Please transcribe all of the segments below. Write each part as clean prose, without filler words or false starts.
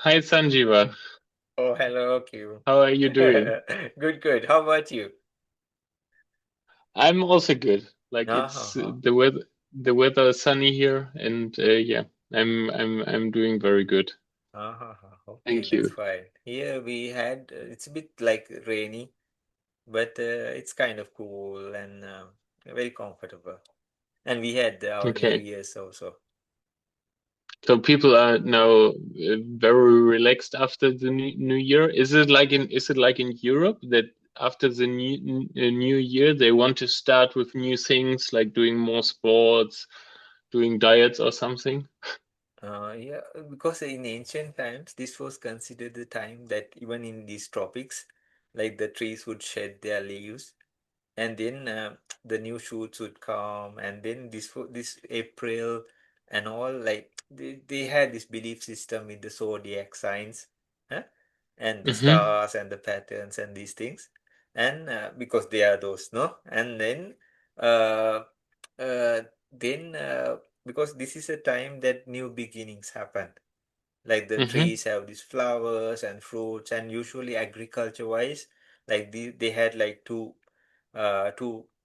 Hi Sanjiva, Oh, hello, Q. how are you doing? Good, good. How about you? I'm also good. Like it's Uh-huh. the weather is sunny here, and yeah, I'm doing very good. Uh-huh. Okay, Thank that's you. fine. Here we had, it's a bit like rainy, but it's kind of cool and very comfortable. And we had our New Okay, Year's also. so people are now very relaxed after the new year. Is it like in Europe that after the new year they want to start with new things like doing more sports, doing diets or something? Yeah, because in ancient times, this was considered the time that even in these tropics, like the trees would shed their leaves and then the new shoots would come and then this April and all like they had this belief system with the zodiac signs, huh? And the Mm-hmm. stars and the patterns and these things and because they are those no and uh, uh, then because this is a time that new beginnings happen like the Mm-hmm. trees have these flowers and fruits and usually agriculture wise like they had like two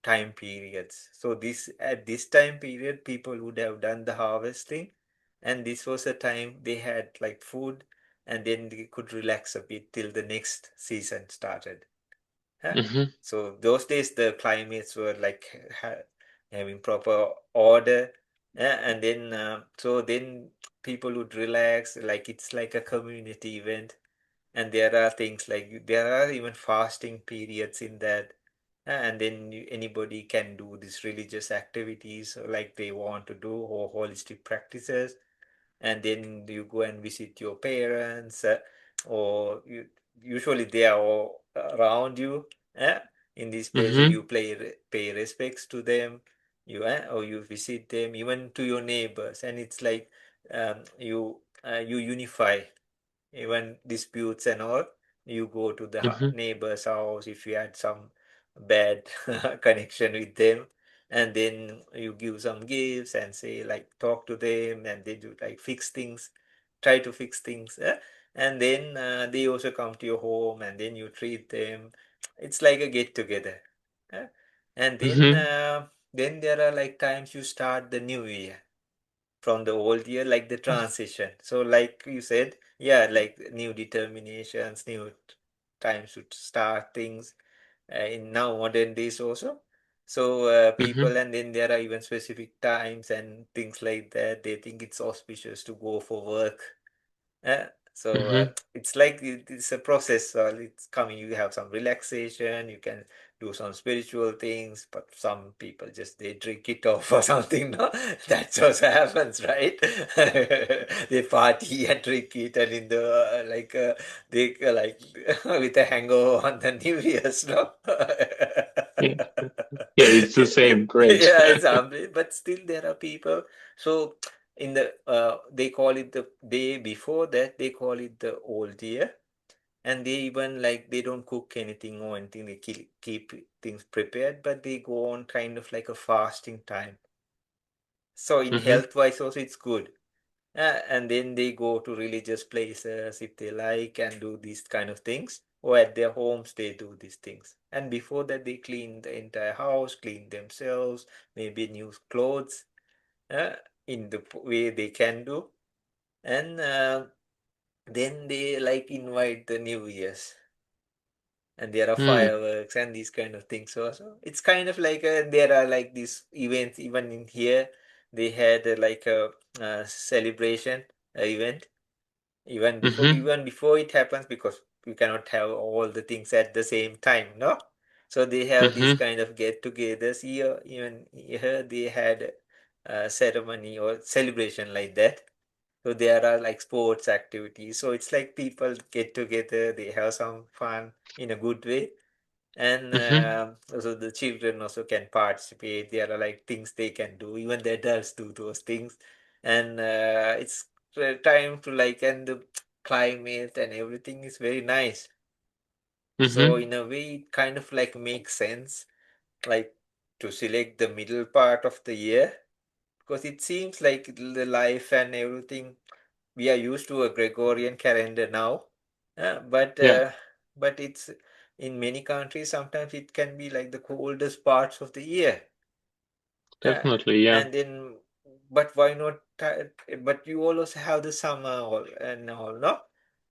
time periods. So this at this time period people would have done the harvesting and this was a time they had like food and then they could relax a bit till the next season started. Huh? Mm-hmm. So those days the climates were like having proper order, and then so then people would relax like it's like a community event, and there are things like there are even fasting periods in that, and then anybody can do these religious activities like they want to do or holistic practices and then you go and visit your parents or usually they are all around you eh? In this place Mm-hmm. you pay respects to them or you visit them even to your neighbors and it's like you unify even disputes and all, you go to the Mm-hmm. neighbor's house if you had some bad connection with them, and then you give some gifts and say like talk to them, and they do like fix things, try to fix things, and then they also come to your home, and then you treat them. It's like a get together, eh? And Mm-hmm. then there are like times you start the new year from the old year, like the transition. So, like you said, yeah, like new determinations, new times to start things in now modern days also. So, Mm-hmm. people, and then there are even specific times and things like that. They think it's auspicious to go for work. So Mm-hmm. it's like it's a process. It's coming. You have some relaxation. You can do some spiritual things, but some people just they drink it off or something. No, that also happens, right? They party and drink it, and in the they like with a hangover on the New Year's, no. Yeah. Yeah, it's the same. Great. Yeah, it's but still there are people. So in the they call it the day before that they call it the old year, and they even like they don't cook anything or anything. They keep things prepared, but they go on kind of like a fasting time. So in Mm-hmm. health wise also it's good. And then they go to religious places if they like and do these kind of things. Or at their homes they do these things. And before that they clean the entire house, clean themselves, maybe new clothes uh, in the way they can do. And then they like invite the New Year's. And there are Mm. fireworks and these kind of things also. It's kind of like there are like these events even in here. They had like a celebration event Mm-hmm. even before it happens because we cannot have all the things at the same time, no. So they have this Mm-hmm. kind of get-togethers here. Even here they had a ceremony or celebration like that. So there are like sports activities. So it's like people get together, they have some fun in a good way, and Mm-hmm. also the children also can participate. There are like things they can do, even the adults do those things, and it's time to like, and the climate and everything is very nice. So Mm-hmm. in a way it kind of like makes sense like to select the middle part of the year because it seems like the life and everything we are used to a Gregorian calendar now, but Yeah, it's in many countries sometimes it can be like the coldest parts of the year. Uh, definitely. Yeah. and then, but why not? But you also have the summer and all, no?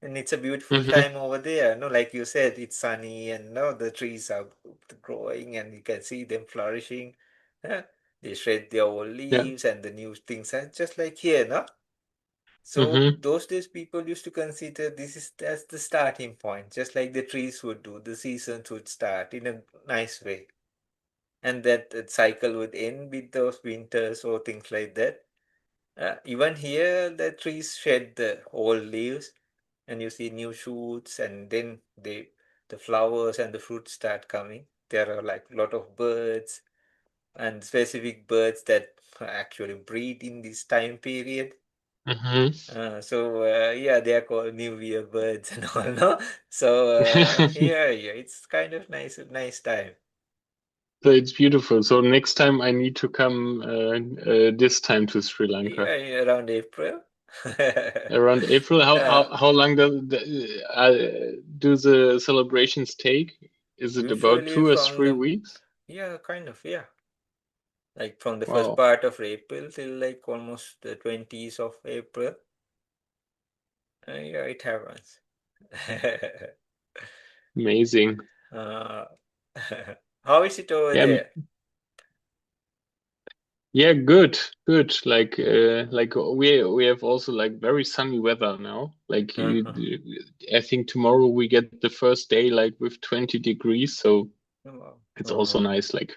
And it's a beautiful Mm-hmm. time over there, no? Like you said, it's sunny and no, the trees are growing and you can see them flourishing. Uh, they shed their old Yeah. leaves and the new things are just like here, no? So Mm-hmm. those days people used to consider this is that's the starting point, just like the trees would do. The seasons would start in a nice way, and that cycle would end with those winters or things like that. Even here, the trees shed the old leaves, and you see new shoots, and then the flowers and the fruits start coming. There are like a lot of birds and specific birds that actually breed in this time period. Mm-hmm. Yeah, they are called New Year birds and all, no? So yeah, it's kind of nice time. So it's beautiful. So next time I need to come this time to Sri Lanka. Yeah, around April. Around April. How uh, how long do the celebrations take? Is it about Usually 2 or 3 weeks? yeah, kind of, yeah. Like from the first Wow, part of April till like almost the 20th of April. Yeah, it happens. amazing. uh, how is it over Yeah, there? yeah, good. Like we have also like very sunny weather now. Like Uh-huh. I think tomorrow we get the first day like with 20 degrees, so Oh, it's also uh-huh. nice. Like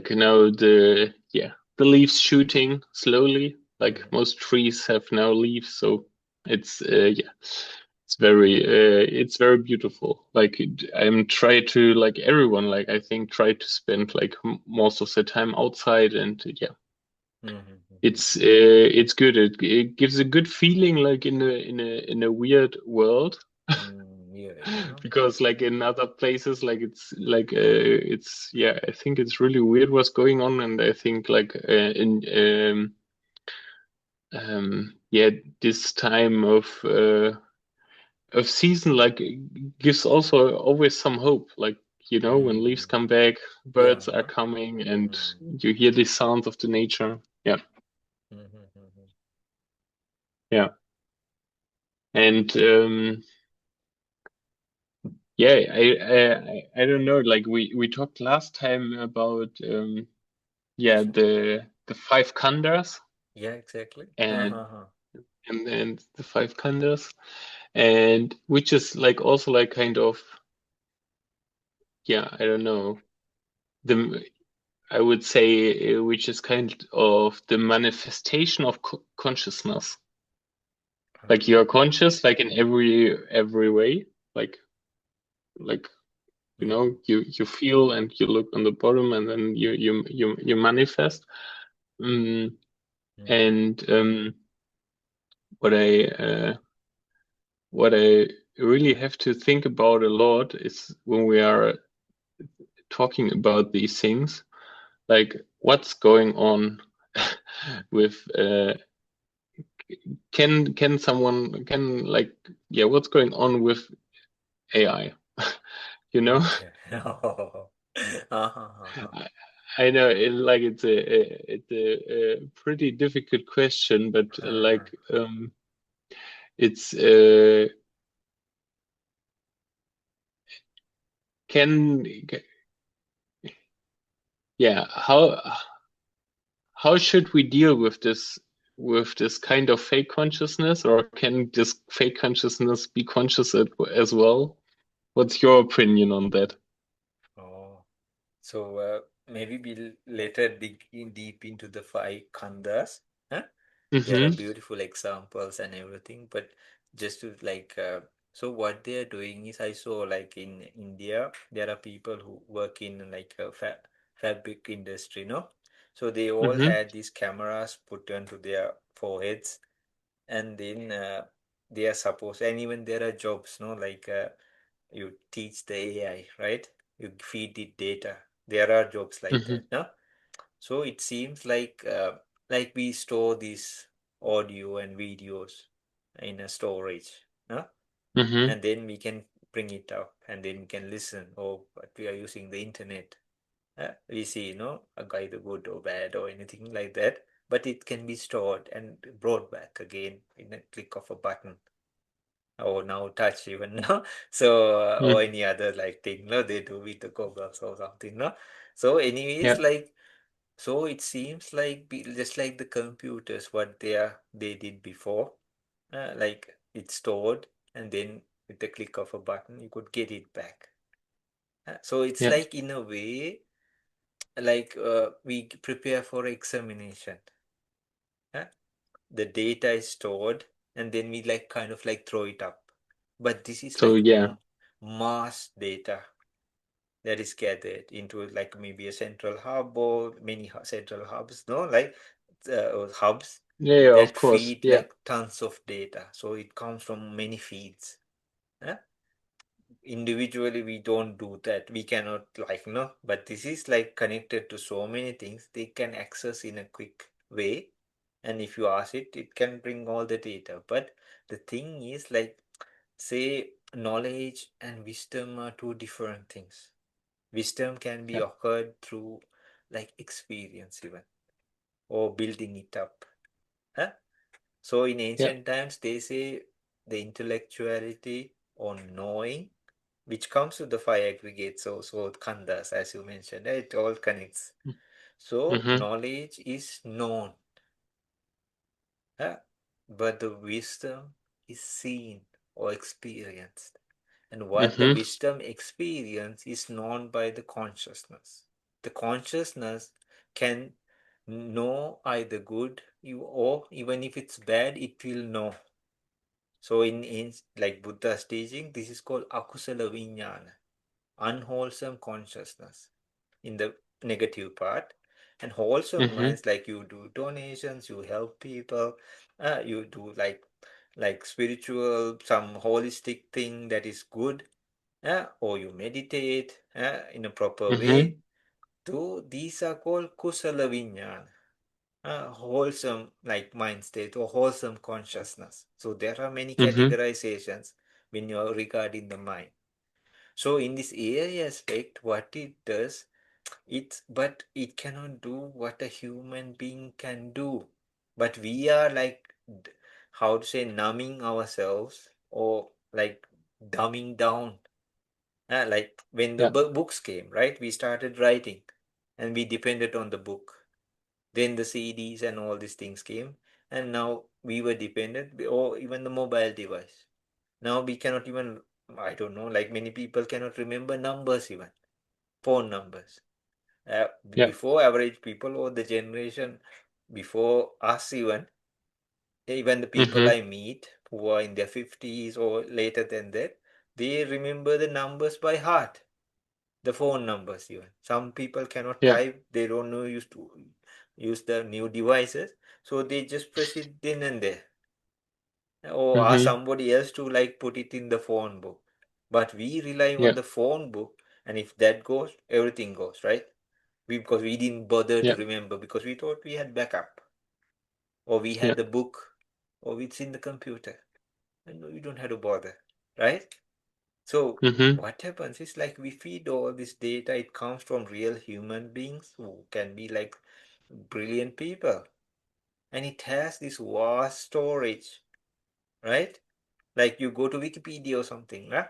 the leaves shooting slowly. Like Mm, most trees have now leaves, so it's it's very beautiful. Like I'm try to like everyone like I think try to spend like most of the time outside, and yeah, mhm, mhm, it's good. It gives a good feeling like in a weird world. yeah, yeah. Because like in other places like it's yeah, I think it's really weird what's going on, and I think like in yeah, this time of season like gives also always some hope, like when leaves Mm, come back, yeah, birds are huh? coming, and Mm, you hear the sounds of the nature. Yeah, mhm, mhm. yeah. And yeah, I don't know, like we talked last time about yeah, the five khandas, Yeah, exactly. and Uh-huh. and the five khandas, and which is like also like kind of, yeah, I don't know, the I would say which is kind of the manifestation of consciousness. Like Uh-huh. you're conscious like in every way, like like Mhm, you feel and you look on the bottom, and then you manifest. Mm, mhm, and what I what I really have to think about a lot is when we are talking about these things, like what's going on with can someone can like yeah, what's going on with AI? You know, okay. Oh. Uh-huh. I, I know it's a pretty difficult question, but Uh-huh. it's can yeah, how should we deal with this kind of fake consciousness, or can this fake consciousness be conscious as well? What's your opinion on that? Oh. So maybe we'll later dig in deep into the five khandas. Huh? There are Mm-hmm. beautiful examples and everything, but just to like, so what they are doing is I saw like in India, there are people who work in like a fabric industry, no? So they all Mm-hmm. had these cameras put onto their foreheads, and then they are supposed, and even there are jobs, no? Like you teach the AI, right? You feed it data. There are jobs like Mm-hmm. that, no? So it seems like we store these audio and videos. in a storage, no? Mm-hmm. And then we can bring it up and then we can listen. Or but we are using the internet. We see, either good or bad or anything like that. But it can be stored and brought back again in a click of a button. Or now touch even now. So or Mm. any other like thing, no, they do with the goggles or something, no. So anyways, Yeah. like so it seems like just like the computers, what they did before, like it's stored and then with the click of a button you could get it back. So it's Yeah. like in a way like we prepare for examination. uh, the data is stored and then we like kind of like throw it up, but this is So like yeah. mass data that is gathered into like maybe a central hub or many central hubs, no, like hubs Yeah, yeah, of that course. feed Yeah. like tons of data. So it comes from many feeds. eh? Individually we don't do that, we cannot, like, no, but this is like connected to so many things they can access in a quick way, and if you ask it, it can bring all the data. But the thing is, like, say knowledge and wisdom are two different things. Wisdom can be Yeah. occurred through like experience even, or building it up. Huh? So in Yeah. ancient times they say the intellectuality or knowing, which comes to the five aggregates, so khandas, as you mentioned, it all connects. So Mm-hmm. knowledge is known, huh? But the wisdom is seen or experienced. And what the Mm-hmm. wisdom experience is known by the consciousness. The consciousness can know either good or even if it's bad, it will know. So in like Buddha's teaching, this is called akusala vinyana, unwholesome consciousness in the negative part. And wholesome Mm-hmm. ones, like you do donations, you help people, you do like spiritual, some holistic thing that is good, or you meditate in a proper way. Mm-hmm. So these are called kusala vinyana, wholesome like mind state or wholesome consciousness. So there are many Mm-hmm. categorizations when you are regarding the mind. So in this area aspect, what it does, but it cannot do what a human being can do. But we are like, how to say, numbing ourselves or like dumbing down. Like when the Yeah. books came, right? We started writing and we depended on the book. Then the CDs and all these things came, and now we were dependent, or even the mobile device. Now we cannot even, I don't know, like many people cannot remember numbers even, phone numbers. Uh, Yeah. Before, average people or the generation before us even the people Mm-hmm. I meet who are in their 50s or later than that, they remember the numbers by heart, the phone numbers even. Some people cannot Yeah. type, they don't know used to use the new devices, so they just press it then and there, or ask Mm-hmm. somebody else to like put it in the phone book. But we rely on Yeah. the phone book, and if that goes, everything goes, right? Because we didn't bother to Yeah. remember because we thought we had backup, or we Yeah. had the book, or it's in the computer, and we don't have to bother, right? So Mm-hmm. what happens is like we feed all this data, it comes from real human beings who can be like brilliant people. And it has this vast storage, right? Like you go to Wikipedia or something, right?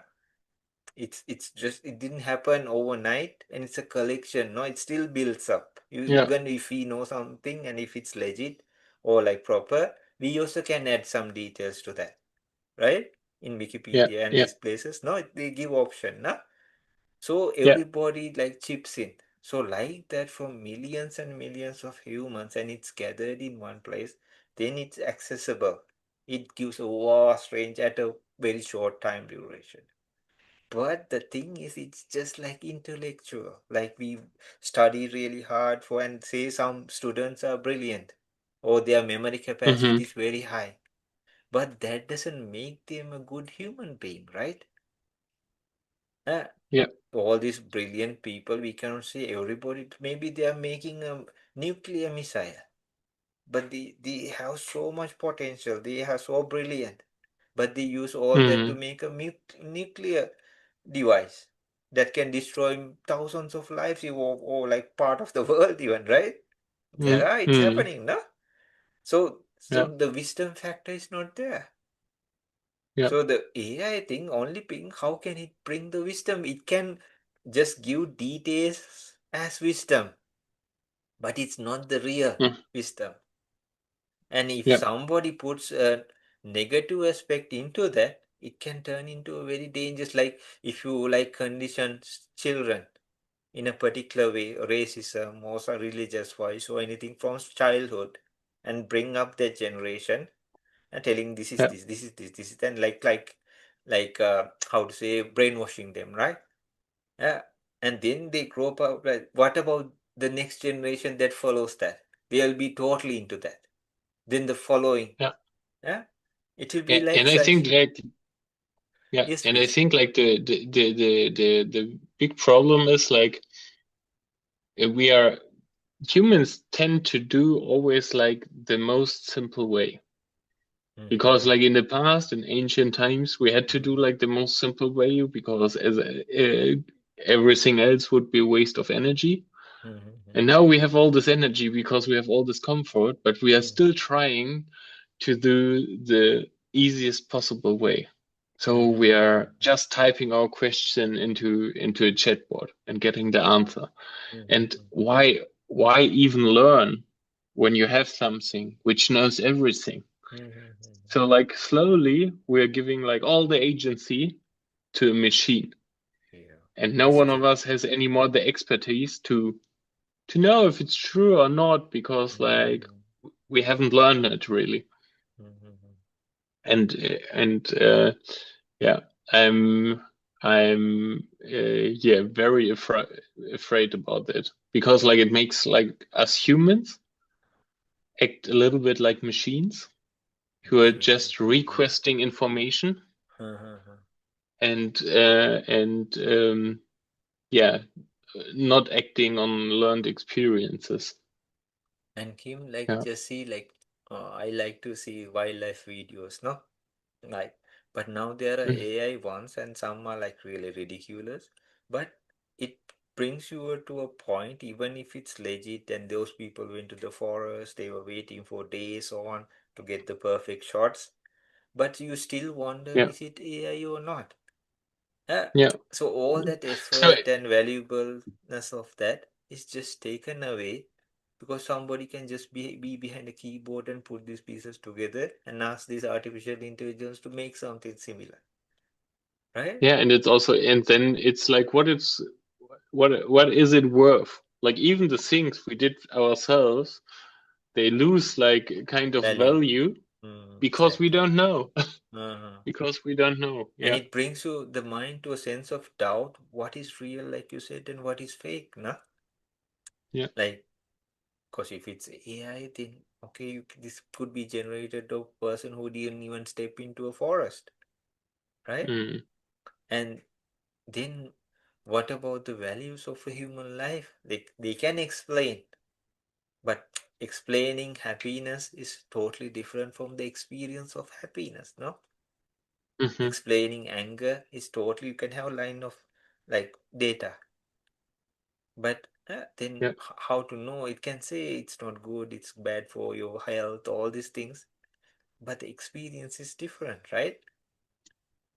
It's just, it didn't happen overnight, and it's a collection, no, it still builds up. Yeah. Even if we know something and if it's legit or like proper, we also can add some details to that, right? In Yeah. Wikipedia and Yeah. these places, no, they give option, no? So Yeah. everybody like chips in. So like that from millions and millions of humans, and it's gathered in one place, then it's accessible. It gives a vast range at a very short time duration. But the thing is, it's just like intellectual. Like we study really hard for, and say some students are brilliant or their memory Mm-hmm. capacity is very high. But that doesn't make them a good human being, right? Uh, Yeah. all these brilliant people, we cannot say everybody, maybe they are making a nuclear missile, but they have so much potential, they are so brilliant, but they use all that to Mm, make a nuclear device that can destroy thousands of lives or like part of the world even, right? mm, Yeah, it's mm, happening, no? So yeah, the wisdom factor is not there. yeah, So the AI thing only bring, how can it bring the wisdom? It can just give details as wisdom, but it's not the real mm, wisdom. And if yeah, somebody puts a negative aspect into that, it can turn into a very dangerous, like if you like condition children in a particular way, racism or some religious wise or anything from childhood, and bring up their generation and telling this is yeah, this, this is this, this is then like how to say brainwashing them, right? Yeah. And then they grow up, like, what about the next generation that follows that? They'll be totally into that. Then the following, yeah. yeah, it will be like And I such. think like yeah, Yes, and I please. think like the big problem is like we are humans tend to do always like the most simple way. Because Mm-hmm. like in the past, in ancient times, we had to do like the most simple way because as everything else would be a waste of energy. Mm-hmm. And now we have all this energy because we have all this comfort, but we are still trying to do the easiest possible way. So we Mm-hmm. are just typing our question into a chatbot and getting the answer. And Mm-hmm. why even learn when you have something which knows everything? Mm-hmm. So like slowly we're giving like all the agency to a machine. Yeah, And no that's one of true. us has any more the expertise to know if it's true or not because like Mm-hmm. we haven't learned it really. Mm-hmm. And yeah, I'm I'm very afraid about it because like it makes like us humans act a little bit like machines who are just Mm-hmm. requesting information Mm-hmm. and yeah, not acting on learned experiences. And Kim, like Yeah, just see, like I like to see wildlife videos, no? Like, but now there are mm, AI ones, and some are like really ridiculous. But it brings you to a point, even if it's legit, and those people went to the forest, they were waiting for days on to get the perfect shots. But you still wonder, yeah, is it AI or not? Uh, yeah. so all that So effort and valuableness of that is just taken away because somebody can just be behind a keyboard and put these pieces together and ask this artificial intelligence to make something similar, right? yeah, and it's also and then it's like what is it worth? Like even the things we did ourselves, they lose like kind of Value. value because we Exactly. don't know. Uh-huh. Because we don't know. And Yeah, it brings you the mind to a sense of doubt, what is real, like you said, and what is fake, nah? yeah, Like, because if it's AI, then okay, this could be generated of person who didn't even step into a forest, right? mm, And then what about the values of a human life? They can explain, but explaining happiness is totally different from the experience of happiness, no? hmm, Explaining anger is totally, you can have a line of like data, but then yeah. how to know? It can say it's not good, it's bad for your health, all these things, but the experience is different, right?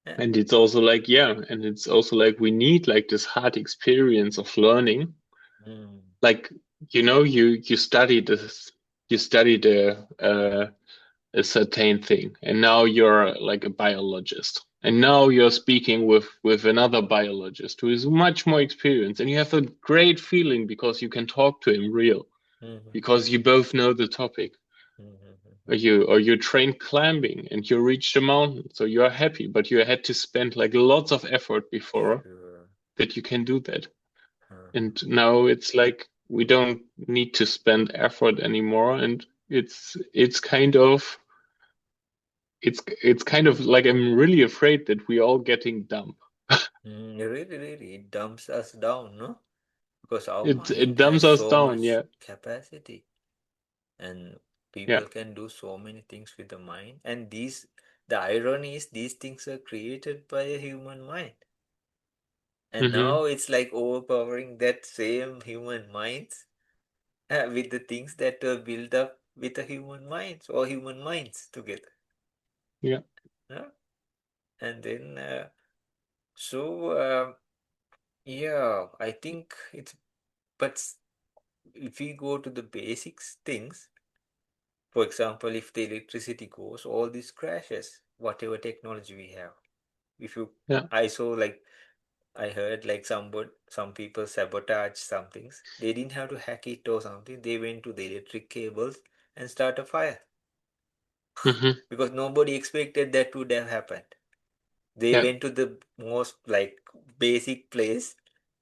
Uh, And it's also like yeah, and it's also like we need like this hard experience of learning. mm, Like you study this, you studied a certain thing, and now you're like a biologist, and now you're speaking with another biologist who is much more experienced, and you have a great feeling because you can talk to him real because you mm, both know the topic. Or you trained climbing and you reached the mountain, so you're happy, but you had to spend like lots of effort before sure. that you can do that. And Uh-huh. now it's like we don't need to spend effort anymore, and it's kind of like I'm really afraid that we're all getting dumb. Really, really, it dumps us down, no? Because our It mind has dumbs us so down, much yeah, capacity, and yeah, people can do so many things with the mind. And these the irony is these things are created by a human mind. And Mm-hmm. now it's like overpowering that same human minds with the things that were built up with a human minds or human minds together. Yeah. Yeah? And then, so yeah, I think it's, but if we go to the basics things, for example, if the electricity goes, all these crashes, whatever technology we have. If you, Yeah. I saw like, I heard like some people sabotage some things. They didn't have to hack it or something. They went to the electric cables and start a fire Mm-hmm. because nobody expected that would have happened. They Yeah. went to the most like basic place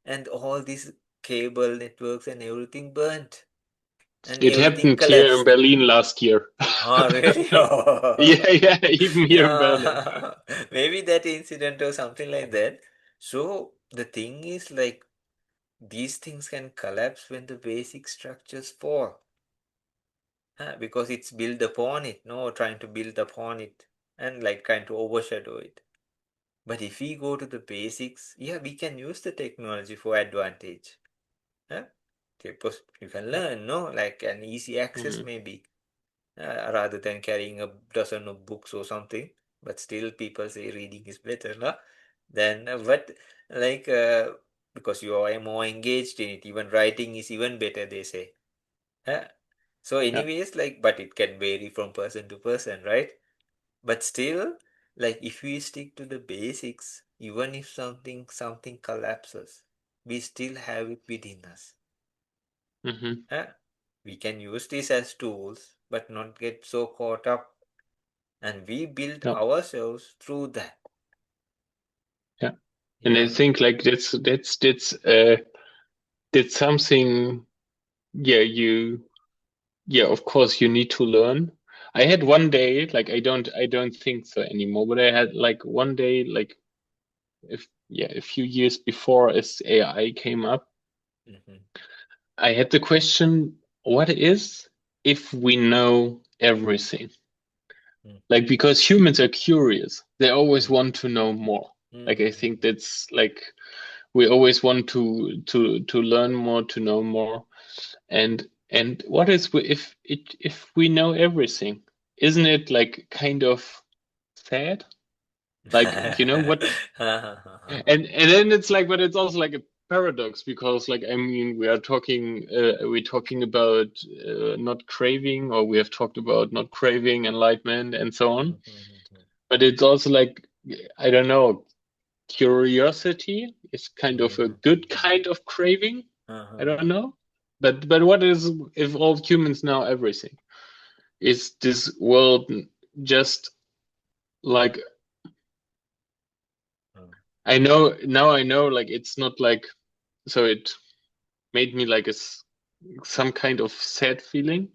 and all these cable networks and everything burnt and It everything happened here in collapsed. Berlin last year. Oh, really? Yeah, yeah, even here in Berlin. Yeah, maybe that incident or something like that. So the thing is like these things can collapse when the basic structures fall. Because it's built upon it, no, trying to build upon it and like trying to overshadow it. But if we go to the basics, yeah, we can use the technology for advantage. Huh? Because you can learn, no, like an easy access Mm-hmm. maybe, rather than carrying a dozen of books or something. But still, people say reading is better, no? Then, but like, because you are more engaged in it, even writing is even better, they say. Huh? So, Yeah. anyways, like, but it can vary from person to person, right? But still, like, if we stick to the basics, even if something collapses, we still have it within us. Mm-hmm. Huh? We can use this as tools, but not get so caught up. And we build Yeah. ourselves through that. Yeah. And I Yeah. think like that's something. Yeah, yeah, of course you need to learn. I had one day, like I don't think so anymore, but I had like one day, like if yeah, a few years before as AI came up, Mm-hmm. I had the question, what is if we know everything? Like because humans are curious, they always Mm-hmm. want to know more. Like I think Mm-hmm. that's like we always want to learn more, to know more. And what is if we know everything? Isn't it like kind of sad? Like what? And then it's like, but it's also like a paradox because like I mean we're talking about not craving, or we have talked about not craving enlightenment and so on. But it's also like I don't know, curiosity is kind of a good kind of craving. I don't know. But what is if all humans know everything? Is this world just like I know now I know like it's not like so it made me like some kind of sad feeling.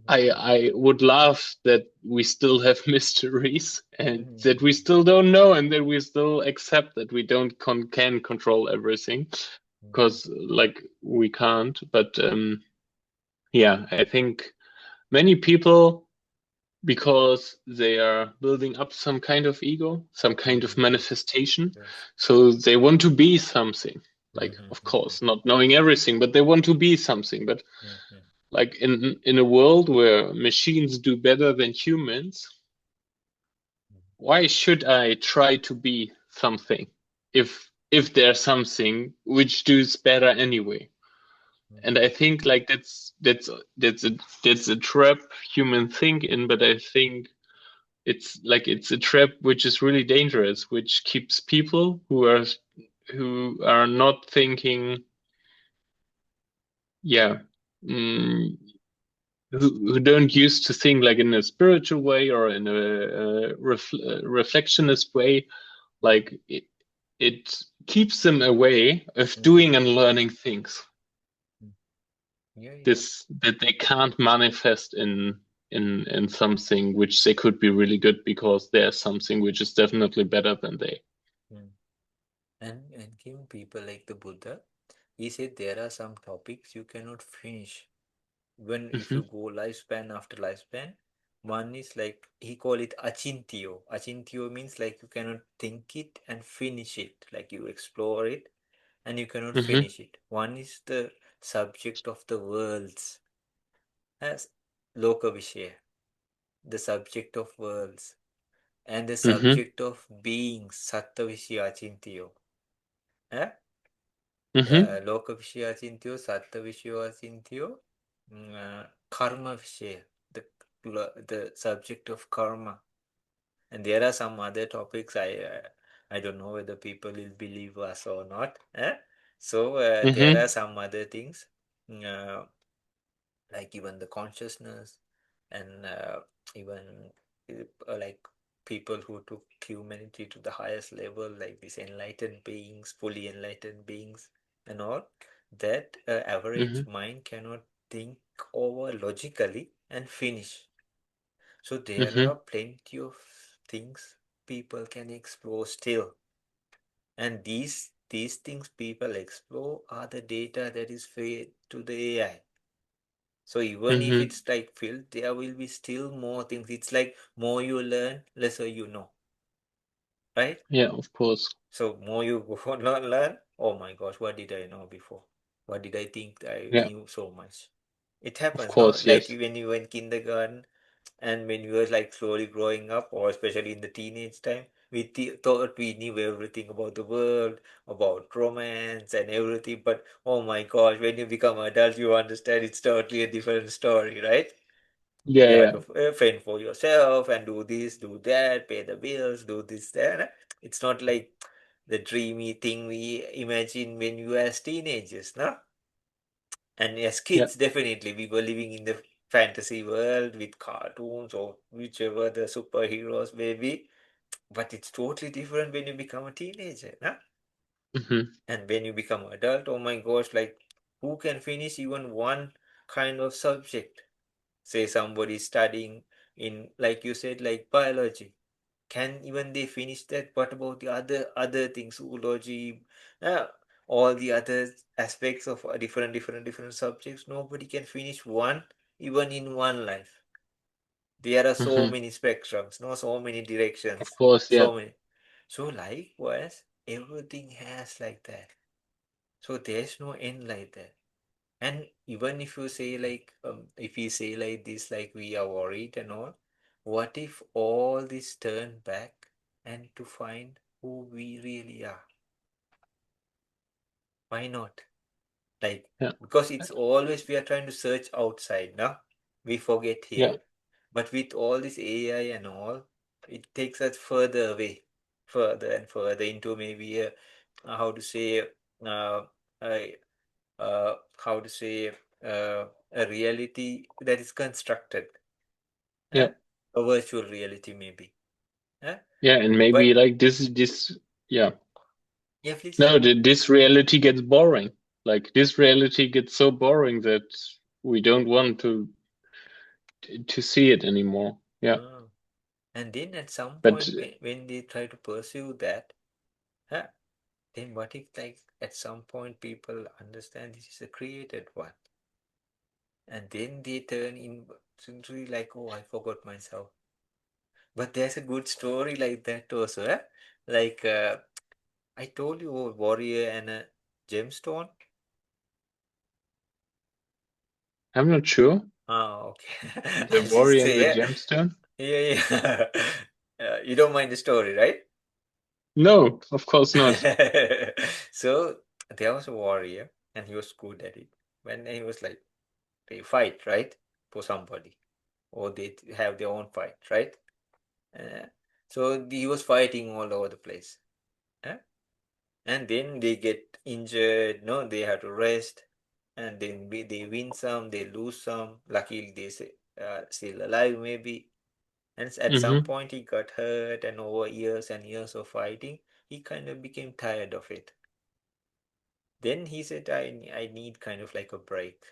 I would love that we still have mysteries and that we still don't know and that we still accept that we don't can control everything because like we can't. But yeah, I think many people because they are building up some kind of ego, some kind of manifestation. Yes. So they want to be something. Like, of Mm-hmm. course, not knowing everything, but they want to be something. But like in a world where machines do better than humans, why should I try to be something if there's something which does better anyway? And I think like that's a that's a trap humans think in, but I think it's a trap which is really dangerous, which keeps people who are not thinking, yeah, mm, who don't used to think like in a spiritual way or in a reflectionist way. Like it keeps them away of doing and learning things. Yeah, yeah. This that they can't manifest in something which they could be really good because there's something which is definitely better than they. Mm. And even people like the Buddha, he said there are some topics you cannot finish when if Hmm. you go lifespan after lifespan. One is like he call it achintyo. Achintyo means like you cannot think it and finish it. Like you explore it and you cannot Mm-hmm. finish it. One is the subject of the worlds as lokavishaya, the subject of worlds, and the Mm-hmm. subject of beings, sattavishaya achintyo. Eh? Mm-hmm. Lokavishaya achintyo, sattavishaya achintyo, karma vishaya, the subject of karma. And there are some other topics I don't know whether people will believe us or not. Eh? So there Mm-hmm. are some other things, uh, like even the consciousness and even like people who took humanity to the highest level, like these enlightened beings, fully enlightened beings, and all that average Mm-hmm. mind cannot think over logically and finish. So there Mm-hmm. are plenty of things people can explore still. And these things people explore are the data that is fed to the AI. So even if Mm-hmm. it's like filled, there will be still more things. It's like more you learn, lesser you know, right? Yeah, of course. So more you go learn, oh my gosh, what did I know before? What did I think I Yeah, knew so much? It of happens, no? course. Like Yes. when you were in kindergarten, and when we were like slowly growing up, or especially in the teenage time, we thought we knew everything about the world, about romance and everything. But oh my gosh, when you become adult, you understand it's totally a different story, right? Yeah, You have yeah, to fend for yourself and do this, do that, pay the bills, do this, that. It's not like the dreamy thing we imagine when you were as teenagers, no? And as yeah. kids, definitely, we were living in the fantasy world with cartoons or whichever the superheroes may be. But it's totally different when you become a teenager, nah? Mm-hmm. And when you become an adult, oh my gosh, like who can finish even one kind of subject? Say somebody studying in, like you said, like biology. Can even they finish that? What about the other things, zoology, uh, all the other aspects of different subjects? Nobody can finish one even in one life. There are so Mm-hmm. many spectrums, no, so many Of directions, course. Yeah. so many. So likewise, everything has like that. So there's no end like that. And even if you say like, if we say like this, like we are worried and all, what if all this turn back and to find who we really are? Why not? Like, Yeah. because it's always we are trying to search outside now. We forget Yeah. here. But with all this AI and all, it takes us further away, further and further into maybe a, how to say, a how to say, a reality that is constructed, Yeah. eh? A virtual reality maybe, eh? Yeah. And maybe But like this. Yeah. yeah, please. No, this reality gets boring. Like this reality gets so boring that we don't want to see it anymore. Yeah. Ah. And then at some But point when they try to pursue that, eh? Then what if like at some point people understand this is a created one, and then they turn in into like, oh, I forgot myself. But there's a good story like that also, eh? Like I told you a warrior and a gemstone. I'm not sure. Ah, okay. The I just warrior and say, the yeah, gemstone? yeah, yeah. You don't mind the story, right? No, of course not. So there was a warrior, and he was good at it. When he was like, they fight, right, for somebody, or they have their own fight, right? Uh, so he was fighting all over the place, eh? And then they get injured. No, they have to rest, and then they win some, they lose some. Luckily, they say, still alive, maybe. And at some Mm-hmm. point, he got hurt, and over years and years of fighting, he kind of became tired of it. Then he said, I need kind of like a break.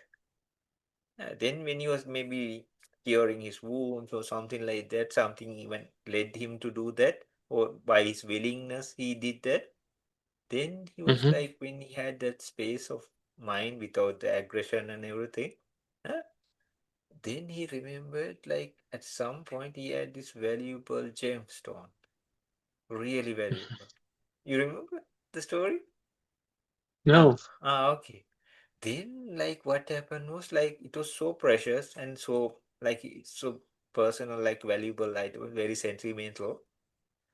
Then, when he was maybe curing his wounds or something like that, something even led him to do that, or by his willingness, he did that. Then he was Mm-hmm. like, when he had that space of mind without the aggression and everything, huh? then he remembered like at some point he had this valuable gemstone, really valuable. You remember the story? No. Okay. Then like what happened was like it was so precious and so like so personal, like valuable item, very sentimental.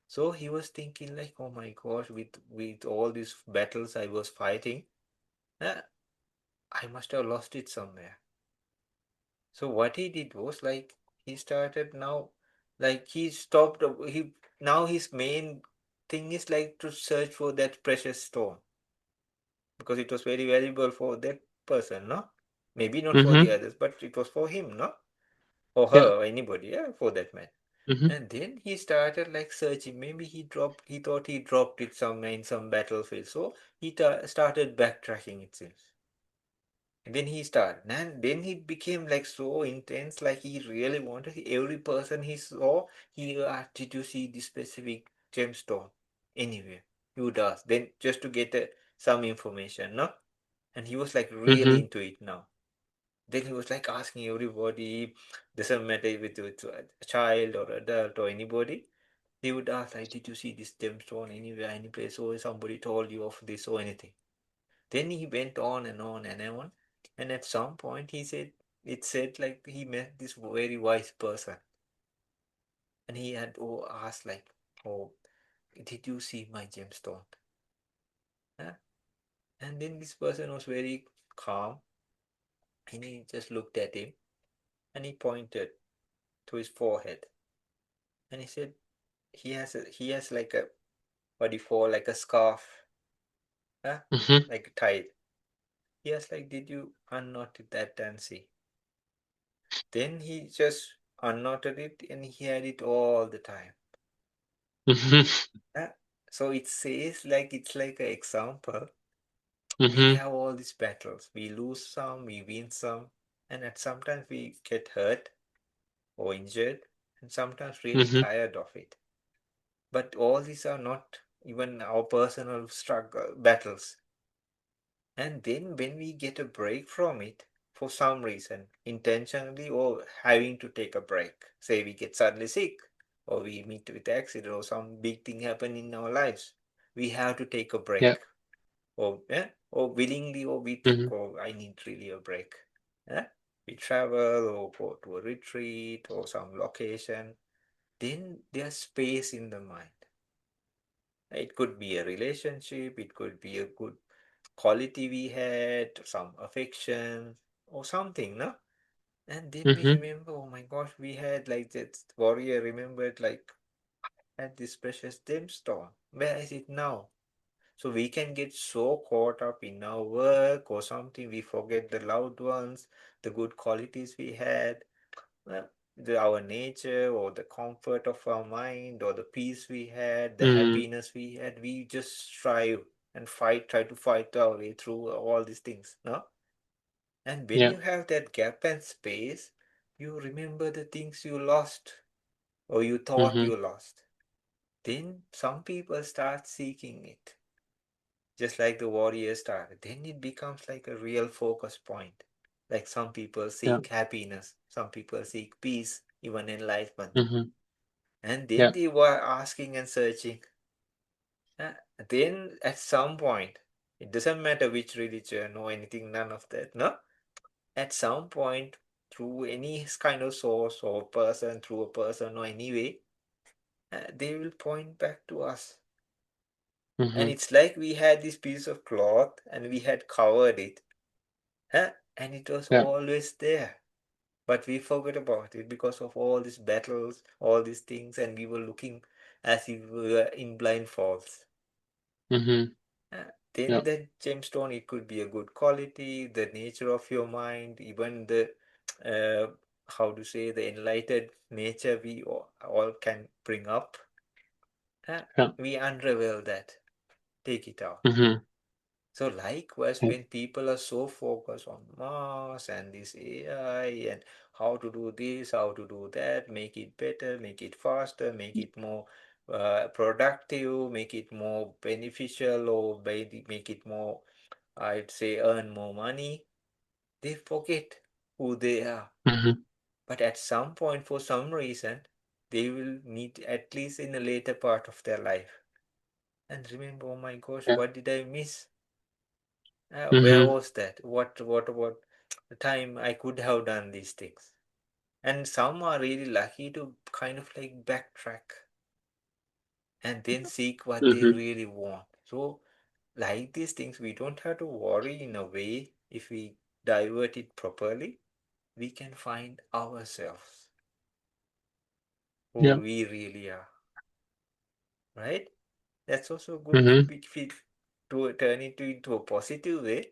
So he was thinking like, oh my gosh, with all these battles I was fighting, uh, I must have lost it somewhere. So what he did was like he started now, like he stopped. He now his main thing is like to search for that precious stone because it was very valuable for that person, no? Maybe not for the Mm-hmm. others, but it was for him, no? Or Yeah. her, or anybody, yeah, for that man. Mm-hmm. And then he started like searching. Maybe he thought he dropped it somewhere in some battlefield. So he started backtracking, it seems. And then he started, and then he became like so intense, like he really wanted every person he saw. He asked, "Did you see this specific gemstone anywhere?" He would ask, then just to get some information, no? And he was like really Mm-hmm. into it now. Then he was like asking everybody, doesn't matter if it's a child or adult or anybody. He would ask like, "Did you see this gemstone anywhere, any place, or somebody told you of this or anything?" Then he went on and on and on. And at some point it said like he met this very wise person. And he had asked like, oh, did you see my gemstone? Huh? And then this person was very calm and he just looked at him and he pointed to his forehead. And he said, he has like a what do you call like a scarf, huh? Mm-hmm. Like tied. He asked like, did you unknot that and see? Then he just unknotted it and he had it all the time. Mm-hmm. Uh, So it says like it's like an example. We Mm-hmm. have all these battles. We lose some, we win some, and at sometimes we get hurt or injured, and sometimes really Mm-hmm. tired of it. But all these are not even our personal struggle battles. And then when we get a break from it, for some reason, intentionally or having to take a break, say we get suddenly sick, or we meet with accident, or some big thing happen in our lives, we have to take a Yeah. break, or yeah, or willingly, or we Mm-hmm. took, oh, I need really a break. Yeah? We travel or go to a retreat or some location. Then there's space in the mind. It could be a relationship, it could be a good quality we had, some affection or something, no? And then we Mm-hmm. remember, oh my gosh, we had like that warrior remembered like had this precious gemstone. Where is it now? So we can get so caught up in our work or something, we forget the loved ones, the good qualities we had, our nature or the comfort of our mind or the peace we had, the Mm-hmm. happiness we had. We just strive and try to fight our way through all these things, no? And when Yeah. you have that gap and space, you remember the things you lost or you thought Mm-hmm. you lost. Then some people start seeking it, just like the warrior started. Then it becomes like a real focus point. Like some people Yeah. seek happiness, some people seek peace, even enlightenment. Mm-hmm. And then Yeah. they were asking and searching. Uh, then at some point, it doesn't matter which religion or anything, none of that, no? At some point, through any kind of source or person, through a person or any way, they will point back to us. And Mm-hmm. it's like we had this piece of cloth and we had covered it, and it was Yeah. always there. But we forgot about it because of all these battles, all these things, and we were looking as if we were in blindfolds. Mm-hmm. Then Yeah. the gemstone, it could be a good quality, the nature of your mind, even the uh, how to say the enlightened nature we all can bring up. Uh, Yeah. we unravel that, take it out. Mm-hmm. So likewise, Yeah. when people are so focused on mass and this AI and how to do this, how to do that, make it better, make it faster, make it more productive, make it more beneficial, or make it more, I'd say, earn more money, they forget who they are. Mm-hmm. But at some point, for some reason, they will need, at least in the later part of their life, and remember, oh my gosh, Yeah. what did I miss? Where Mm-hmm. was that? What the time I could have done these things? And some are really lucky to kind of like backtrack and then seek what they Mm-hmm. really want. So, like these things, we don't have to worry in a way. If we divert it properly, we can find ourselves, who Yeah. we really are, right? That's also good Mm-hmm. if we to turn it into a positive way.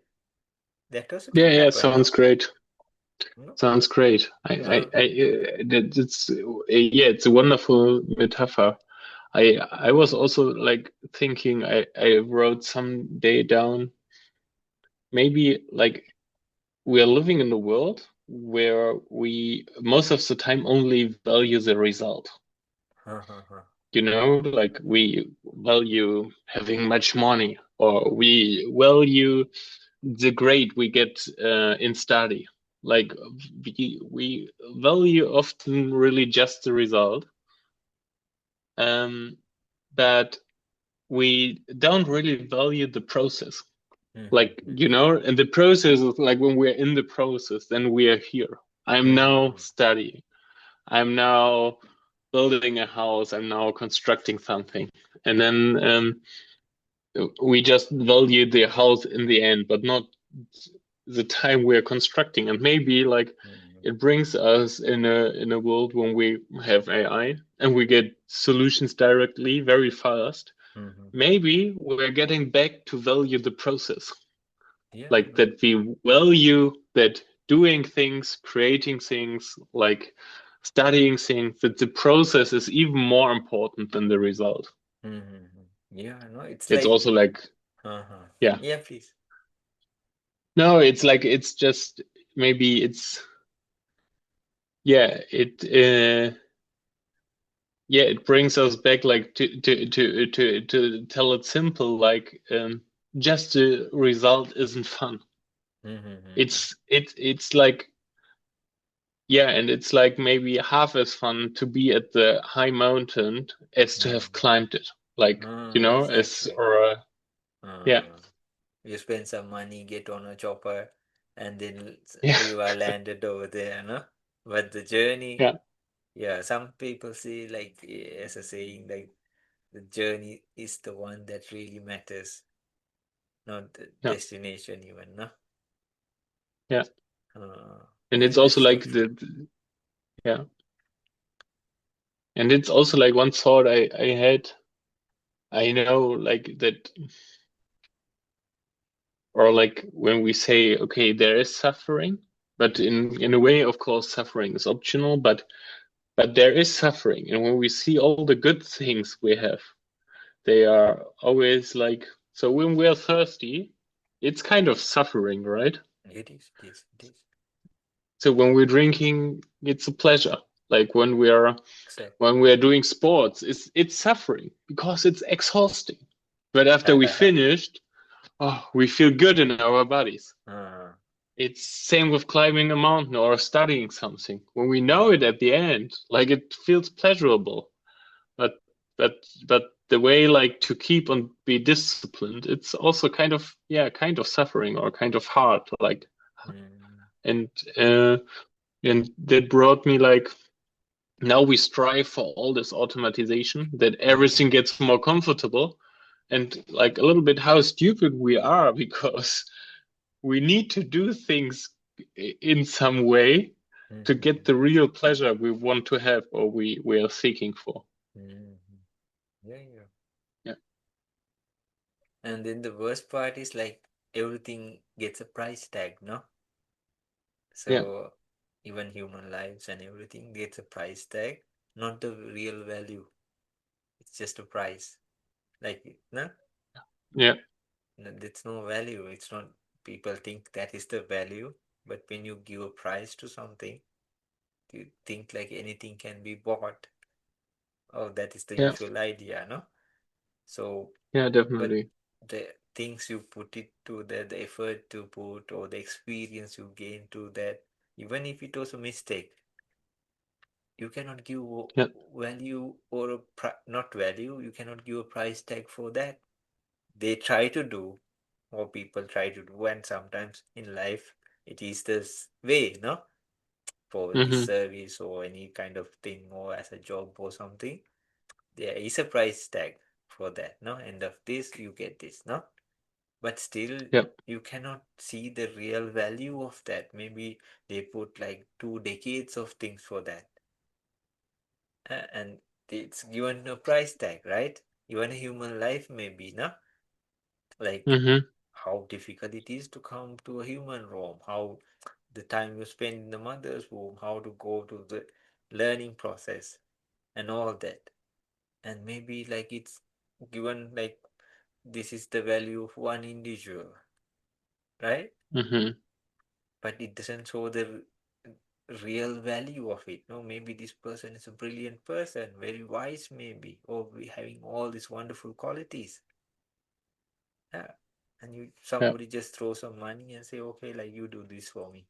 That also Yeah, can yeah, happen, sounds no? great. No? Sounds great. It's yeah, it's a wonderful metaphor. I was also like thinking, I wrote some day down, maybe like we are living in a world where we most of the time only value the result. Like we value having much money, or we value the grade we get in study. Like we value often really just the result, um, but we don't really value the process. Like, and the process is like when we're in the process, then we are here. I'm now studying. I'm now building a house. I'm now constructing something. And then we just value the house in the end, but not the time we're constructing. And maybe like it brings us in a world when we have AI and we get solutions directly very fast. Maybe we're getting back to value the process, Yeah, like that we value that doing things, creating things, like studying things, that the process is even more important than the result. yeah, no, it's It's like, also like, yeah, yeah, please. no, it's like, it's just, maybe it's, yeah, it brings us back, like to tell it simple, like, just the result isn't fun. It's like, yeah, and it's like maybe half as fun to be at the high mountain as to have climbed it. Like, as, Exactly. or yeah, You spend some money, get on a chopper, and then yeah, you are landed over there, no? But the journey, yeah, yeah, some people say, like, as a saying, like, the journey is the one that really matters, not the yeah, destination even, no? yeah. And Yeah, it's also that's so like true. yeah, and it's also like one thought I had. I know, like that, or like when we say, okay, there is suffering, but in a way, of course, suffering is optional, but there is suffering, and when we see all the good things we have, they are always like, so when we're thirsty, it's kind of suffering, right? It is, it is, it is. So when we're drinking, it's a pleasure. Like Exactly. when we are doing sports, it's suffering because it's exhausting. But after we finished, oh, we feel good in our bodies. uh, It's same with climbing a mountain or studying something. When we know it mm, at the end, like it feels pleasurable. But but the way, like, to keep and be disciplined, it's also kind of suffering or kind of hard. Like, mm, and uh, and that brought me, like, now we strive for all this automatization, that everything mm, gets more comfortable, and like a little bit how stupid we are because we need to do things in some way to get the real pleasure we want to have, or we are seeking for. mm. Yeah, yeah. Yeah, And then the worst part is, like, everything gets a price tag, no? yeah, So even human lives and everything gets a price tag, not the real value. It's just a price. Like, no, yeah, it's no value. It's not. People think that is the value, but when you give a price to something, you think like anything can be bought. Oh, that is the yeah, usual idea, no? So, yeah, but definitely. the things you put it to the effort to put, or the experience you gain to that, even if it was a mistake, you cannot give Yeah. value or not value. You cannot give a price tag for that. They try to do, or people try to do, and sometimes in life it is this way, no? For this Mm-hmm. service or any kind of thing, or as a job or something, there is a price tag for that, no? End of this, you get this, no? But still, Yeah. you cannot see the real value of that. Maybe they put like 2 decades of things for that, and it's given a price tag, right? Even a human life, maybe, no? Like Mm-hmm. how difficult it is to come to a human womb, how the time you spend in the mother's womb, how to go to the learning process and all that. And maybe like it's given like this is the value of one individual, right? Mm-hmm. But it doesn't show the real value of it. No, maybe this person is a brilliant person, very wise, maybe, or we having all these wonderful qualities. Yeah. And you Yeah. somebody just throw some money and say, okay, like you do this for me.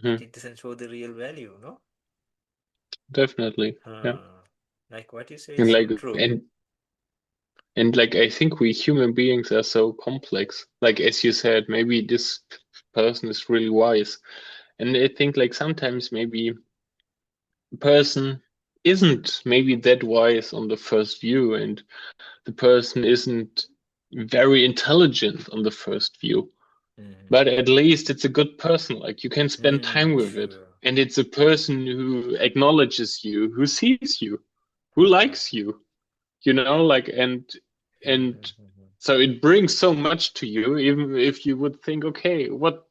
But Mm-hmm. it doesn't show the real value, no? Definitely. Yeah. Like what you say And is so like true. and like I think we human beings are so complex. Like as you said, maybe this person is really wise. And I think like sometimes maybe the person isn't maybe that wise on the first view, and the person isn't very intelligent on the first view. Mm-hmm. But at least it's a good person. Like you can spend time with it. Sure. And it's a person who acknowledges you, who sees you, who Uh-huh. likes you, you know, like and Mm-hmm. so it brings so much to you, even if you would think, okay, what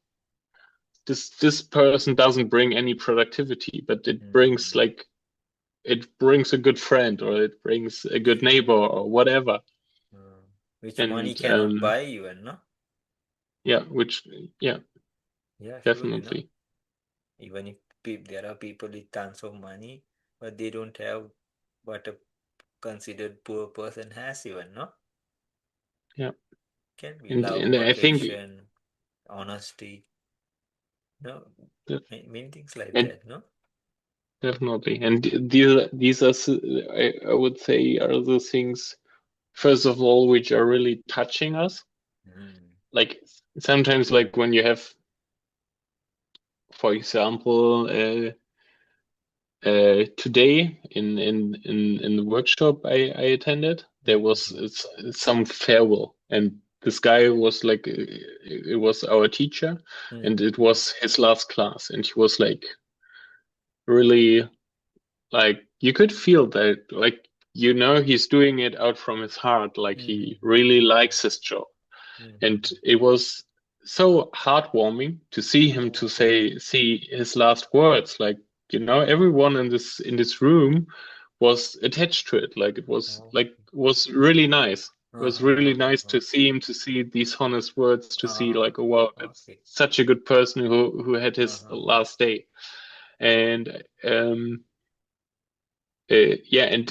this person doesn't bring any productivity, but Mm-hmm. it brings a good friend or it brings a good neighbor Sure. or whatever. Which money And cannot buy even, no? yeah, which yeah, Yeah, sure, definitely. even if there are people with tons of money, but they don't have what a considered poor person has even, no? Yeah. Can be And love, I think affection, honesty, no? that, Many things like and that, no? definitely. And these are I would say are the things first of all which are really touching us. Mm. Like sometimes like when you have, for example, today in the workshop I attended, there was Mm-hmm. some farewell, and this guy was like, it was our teacher, and Mm-hmm. it was his last class, and he was like really, like you could feel that, like, you know, he's doing it out from his heart, like he really Mm-hmm. likes his job. And Mm-hmm. it was so heartwarming to see him to Okay. see his last words. Like, you know, everyone in this room was attached to it. Like Okay. it was really nice. It was Uh-huh. really nice Uh-huh. to see him, to see these honest words, to see Uh-huh. like, oh wow, that's Okay. such a good person who had his Uh-huh. last day. And yeah, and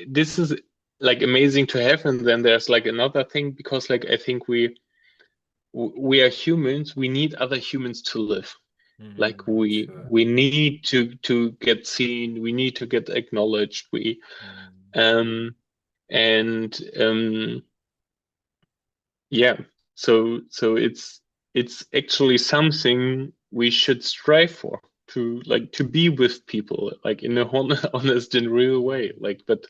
this is like amazing to have. And then there's like another thing, because like I think we are humans, we need other humans to live. Like Mm-hmm. Sure. we need to get seen, we need to get acknowledged. We Mm. um and yeah, so it's actually something we should strive for, to like to be with people like in a honest and real way. Mm. Like, but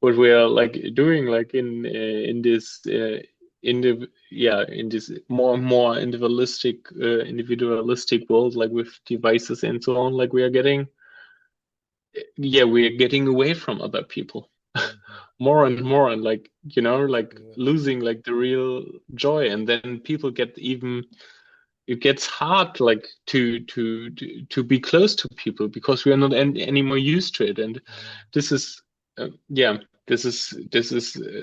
what we are like doing like in this in the yeah in this more and more individualistic world, like with devices and so on, like we are getting away from other people Mm-hmm. more and more, and like, you know, like Sure. losing like the real joy. And then people get even, it gets hard like to be close to people, because we are not any more used to it. And Mm. this is yeah, this is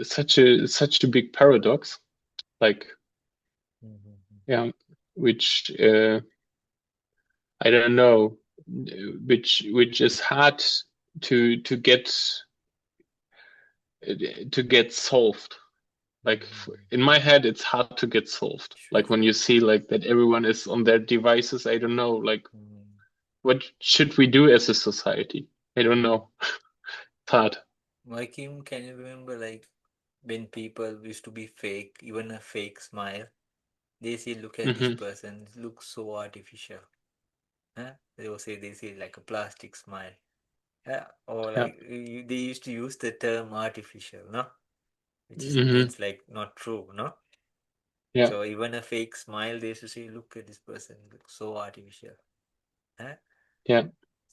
such a big paradox, like, Mm-hmm. yeah, which I don't know, which is hard to get solved. Like in Mm-hmm. my head, it's hard to get solved. Sure, Like when sure. you see like that everyone is on their devices, I don't know, like Mm. What should we do as a society? I don't know. Thought. Kim, can you remember like when people used to be fake, even a fake smile? They say, look at this Hmm. person, it looks so artificial. Huh? They say like a plastic smile. Yeah, or Yeah. like they used to use the term artificial, no? Which is Hmm. means like not true, no? Yeah. So even a fake smile, they used to say, look at this person, looks so artificial. Huh? Yeah.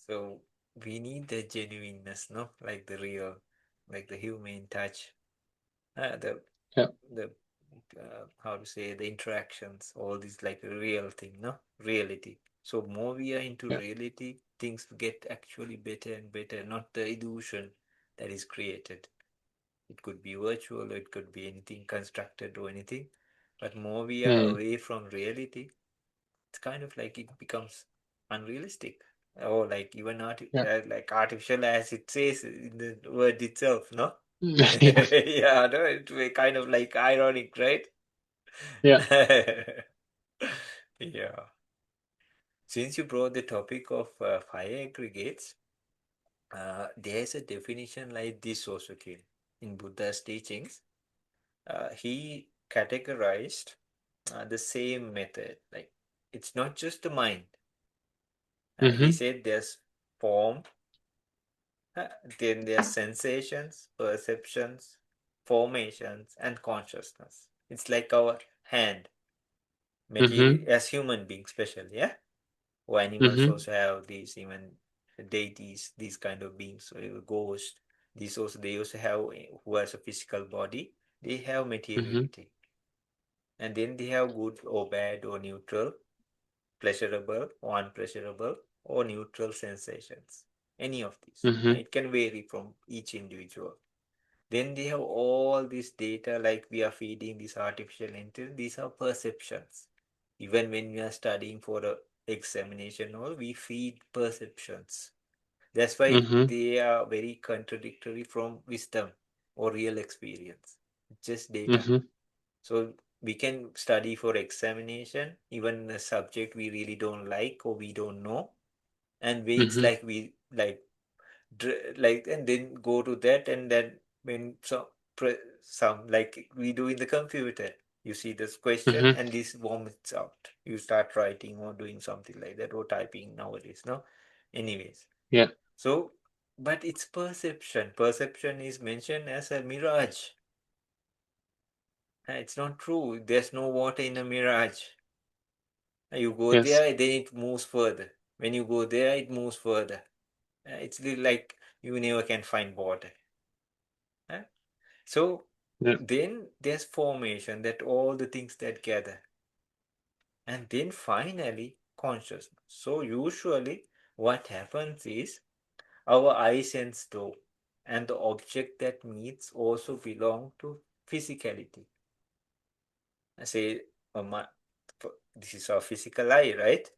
So we need the genuineness, no? Like the real, like the human touch. The Yeah. the how to say the interactions, all these like a real thing, no? Reality. So more we are into Yeah. reality, things get actually better and better, not the illusion that is created. It could be virtual, or it could be anything constructed or anything. But more we are Mm. away from reality, it's kind of like it becomes unrealistic. Or like even Yeah. like artificial as it says in the word itself, no? Yeah. Yeah, no, it's kind of like ironic, right? Yeah. Yeah. Since you brought the topic of fire aggregates, there's a definition like this also came in Buddha's teachings. He categorized the same method. Like it's not just the mind. He Hmm. said there's form, uh, then there's sensations, perceptions, formations, and consciousness. It's like our hand, material, Hmm. as human beings, especially, yeah. Or animals Hmm. also have these, even deities, these kind of beings, ghosts. These also they also have who has a physical body. They have Hmm. materiality, and then they have good or bad or neutral, pleasurable or unpleasurable or neutral sensations. Any of these. Hmm. It can vary from each individual. Then they have all this data like we are feeding this artificial intelligence. These are perceptions. Even when we are studying for a examination or we feed perceptions. That's why Hmm. they are very contradictory from wisdom or real experience. Just data. Hmm. So we can study for examination, even a subject we really don't like or we don't know, and it's Hmm. like we like and then go to that, and then when some like we do in the computer, you see this question Hmm. and this vomits out. You start writing or doing something like that or typing nowadays, no? Anyways, Yeah. so but it's perception. Perception is mentioned as a mirage. It's not true. There's no water in a mirage. You go Yes. there, then it moves further. When you go there, it moves further. It's like you never can find water. So Yeah. then there's formation, that all the things that gather. And then finally, consciousness. So usually what happens is our eye sense though, and the object that meets also belong to physicality. I say, this is our physical eye, right?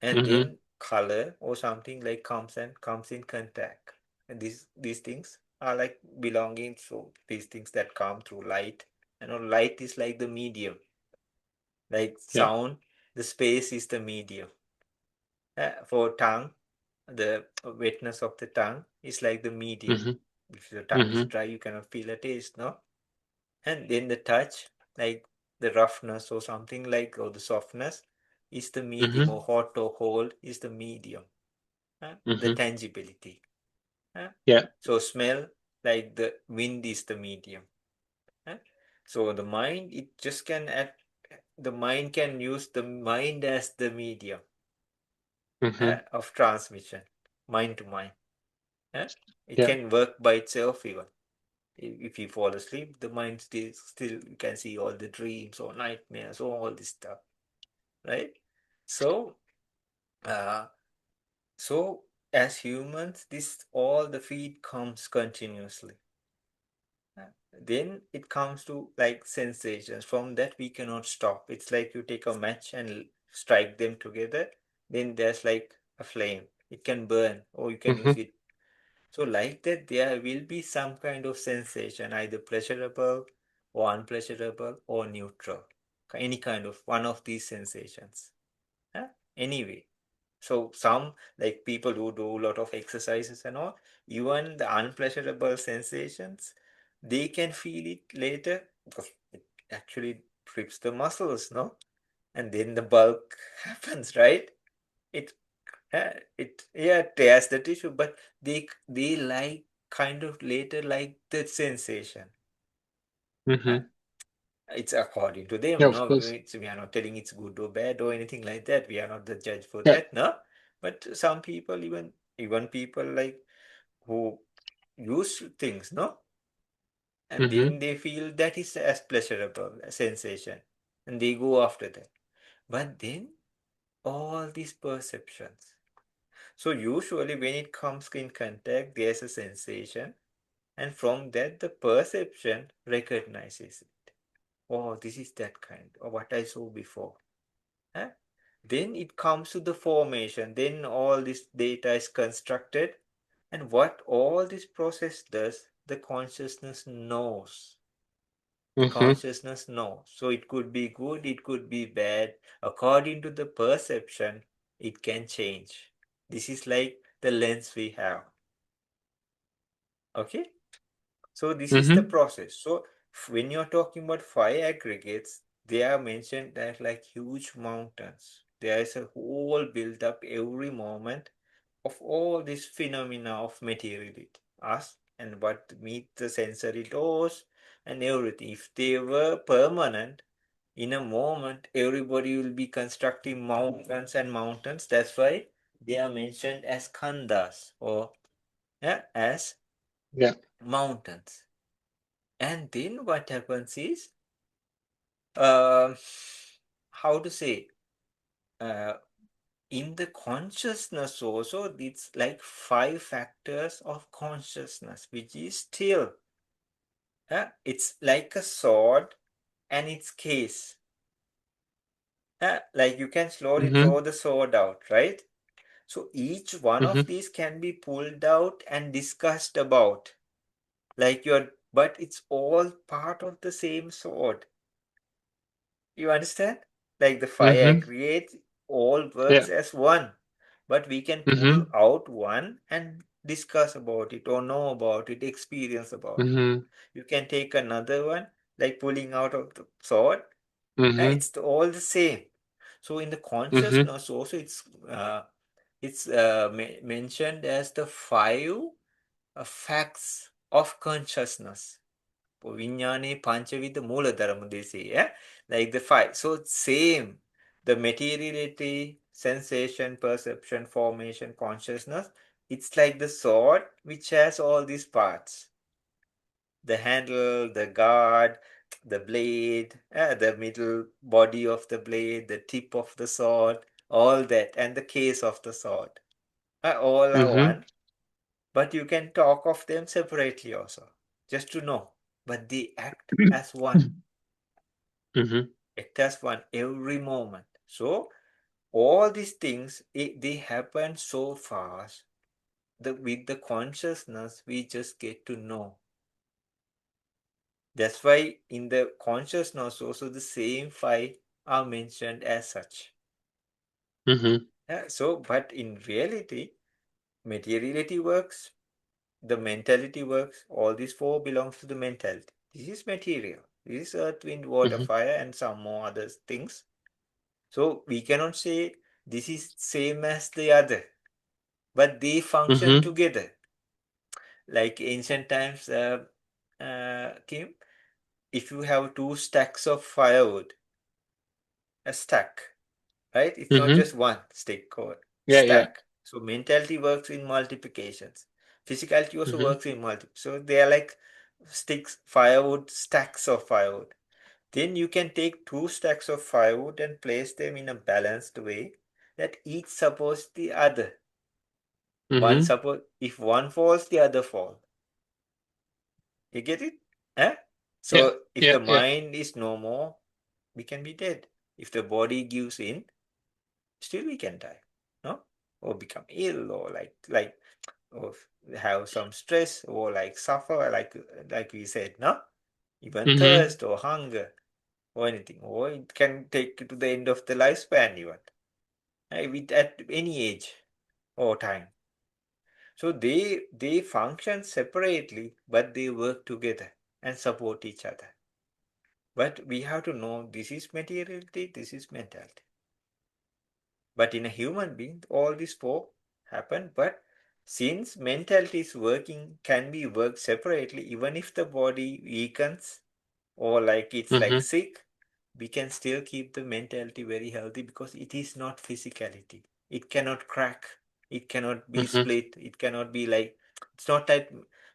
And Hmm. then color or something like comes in contact. And these things are like belonging, so these things that come through light. Light is like the medium, like Yeah. sound, the space is the medium. For tongue, the wetness of the tongue is like the medium. Hmm. If the tongue is Hmm. dry, you cannot feel a taste, no? And then the touch, like the roughness or something like, or the softness, is the medium, or Hmm. hot or cold is the medium. The Hmm. tangibility. Yeah. So smell, like the wind is the medium. So the mind, it just can act, the mind can use the mind as the medium Hmm. of transmission, mind to mind. It Yeah. can work by itself even. If you fall asleep, the mind still you can see all the dreams or nightmares or all this stuff, right? So, uh, so as humans, this all the feed comes continuously. Then it comes to like sensations. From that we cannot stop. It's like you take a match and strike them together. Then there's like a flame. It can burn or you can use Hmm. it. So like that, there will be some kind of sensation, either pleasurable or unpleasurable or neutral. Any kind of one of these sensations. Huh? Anyway, So some like people who do a lot of exercises and all, even the unpleasurable sensations, they can feel it later because it actually trips the muscles, no? And then the bulk happens, right? It it yeah tears the tissue, but they like kind of later like the sensation. Uh, Mm-hmm. it's according to them, Yeah, of no? course. We are not telling it's good or bad or anything like that. We are not the judge for Yeah. that, no? But some people, even people like who use things, no? And Mm-hmm. then they feel that is as pleasurable a sensation, and they go after that. But then all these perceptions. So usually when it comes in contact, there's a sensation, and from that the perception recognizes it. Oh, this is that kind, or what I saw before. Huh? Then it comes to the formation. Then all this data is constructed, and what all this process does, the consciousness knows. The Mm-hmm. consciousness knows. So it could be good, it could be bad. According to the perception, it can change. This is like the lens we have. Okay? So this is the Mm-hmm. process. So when you're talking about five aggregates, they are mentioned as like huge mountains. There is a whole build up every moment of all these phenomena of materiality, us and what meet the sensory laws and everything. If they were permanent, in a moment, everybody will be constructing mountains and mountains. That's why they are mentioned as khandas or yeah, as Yeah. mountains. And then what happens is, uh, how to say, uh, in the consciousness also, it's like five factors of consciousness, which is still, it's like a sword and its case. Like you can slowly Mm-hmm. draw the sword out, right? So each one Mm-hmm. of these can be pulled out and discussed about, but it's all part of the same sword. You understand? Like the fire Mm-hmm. aggregates all Yeah. works as one, but we can pull Mm-hmm. out one and discuss about it or know about it, experience about it. Mm-hmm. You can take another one, like pulling out of the sword. Mm-hmm. It's all the same. So in the Mm-hmm. consciousness also, it's mentioned as the five facts of consciousness. Vinyane Panchavita Mooladharama, they say, yeah? Like the five. So same, the materiality, sensation, perception, formation, consciousness, it's like the sword which has all these parts. The handle, the guard, the blade, the middle body of the blade, the tip of the sword, all that, and the case of the sword. All are Mm-hmm. one, but you can talk of them separately also, just to know. But they act as one. Mm-hmm. Act as one every moment. So all these things, they happen so fast. With the consciousness, we just get to know. That's why in the consciousness also the same five are mentioned as such. Mm-hmm. So, but in reality, materiality works, the mentality works. All these four belongs to the mentality. This is material. This is earth, wind, water, Mm-hmm. fire, and some more other things. So we cannot say this is same as the other, but they function Mm-hmm. together. Like ancient times, Kim, if you have two stacks of firewood, a stack, right? It's not Mm-hmm. just one stick or Yeah, yeah. stack. So mentality works in multiplications. Physicality also Mm-hmm. works in multi. So they are like sticks, firewood, stacks of firewood. Then you can take two stacks of firewood and place them in a balanced way that each supports the other. One Mm-hmm. support, if one falls, the other fall. You get it? Eh? Yeah. So if Yeah, the yeah. mind is no more, we can be dead. If the body gives in, still we can die. No? Or become ill or or have some stress or like suffer like we said, no? Even Mm-hmm. thirst or hunger or anything. Or it can take you to the end of the lifespan even. with at any age or time. So they function separately, but they work together and support each other. But we have to know this is materiality, this is mentality. But in a human being, all these four happen. But since mentality is working, can be worked separately, even if the body weakens or like it's like Mm-hmm. sick, we can still keep the mentality very healthy because it is not physicality. It cannot crack, it cannot be Mm-hmm. split, it cannot be like, it's not that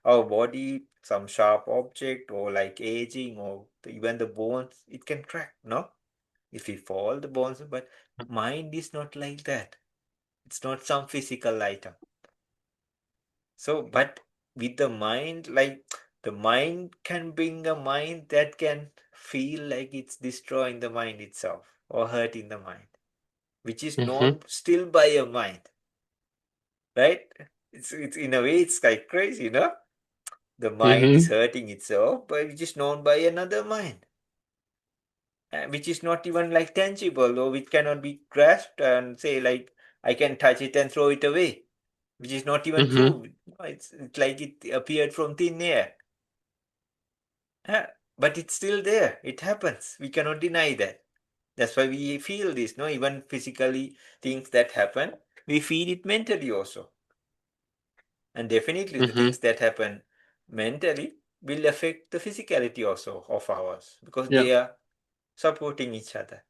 our body, some sharp object or like aging or even the bones, it can crack, no? If we fall, the bones, but mind is not like that. It's not some physical item. So, but with the mind, like the mind can bring a mind that can feel like it's destroying the mind itself or hurting the mind, which is Mm-hmm. known still by a mind, right? It's in a way it's like crazy, you know? The mind is Mm-hmm. hurting itself, but which is known by another mind, which is not even like tangible or which cannot be grasped and say like I can touch it and throw it away, which is not even Mm-hmm. true. It's like it appeared from thin air. But it's still there. It happens. We cannot deny that. That's why we feel this, no? Even physically, things that happen, we feel it mentally also. And definitely, the Mm-hmm. things that happen mentally will affect the physicality also of ours because Yeah. they are supporting each other.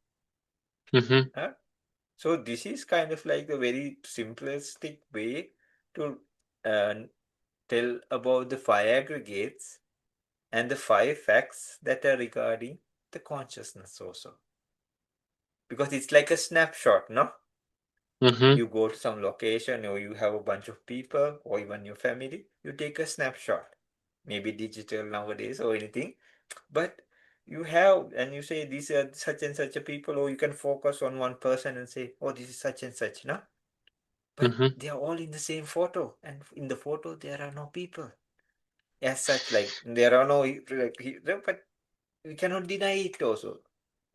Mm-hmm. Huh? So, this is kind of like the very simplistic way to uh, tell about the five aggregates and the five facts that are regarding the consciousness also. Because it's like a snapshot, no? Mm-hmm. You go to some location or you have a bunch of people or even your family, you take a snapshot. Maybe digital nowadays or anything. But you have, and you say these are such and such a people, or you can focus on one person and say, oh, this is such and such, no? But Mm-hmm. they are all in the same photo, and in the photo there are no people. As such, like there are no, like, but we cannot deny it also.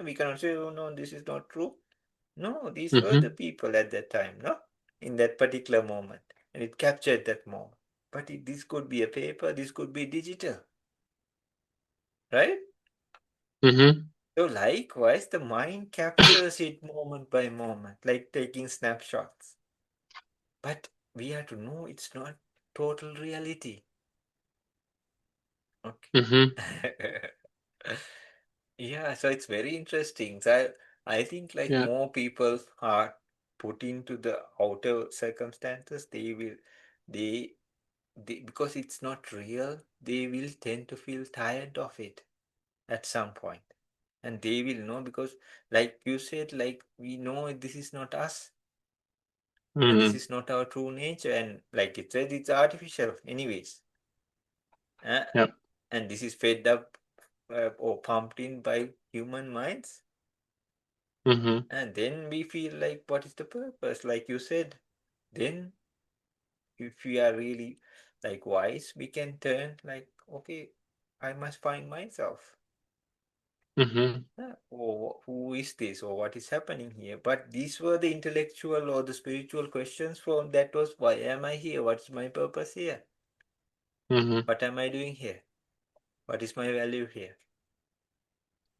We cannot say, oh no, this is not true. No, these were Mm-hmm. the people at that time, no? In that particular moment. And it captured that moment. But this could be a paper, this could be digital, right? Mm-hmm. So likewise, the mind captures it moment by moment, like taking snapshots. But we have to know it's not total reality. Mm-hmm. Okay. Yeah, so it's very interesting. So I think like Yeah. more people are put into the outer circumstances, they because it's not real, they will tend to feel tired of it at some point. And they will know because like you said, like we know this is not us and this Mm-hmm. is not our true nature. And like it said, it's artificial anyways. Uh, Yeah. and this is fed up or pumped in by human minds. Mm-hmm. And then we feel like, what is the purpose? Like you said, then if we are really like wise, we can turn like, okay, I must find myself. Mm-hmm. Or who is this? Or what is happening here? But these were the intellectual or the spiritual questions from that was, why am I here? What's my purpose here? Mm-hmm. What am I doing here? What is my value here?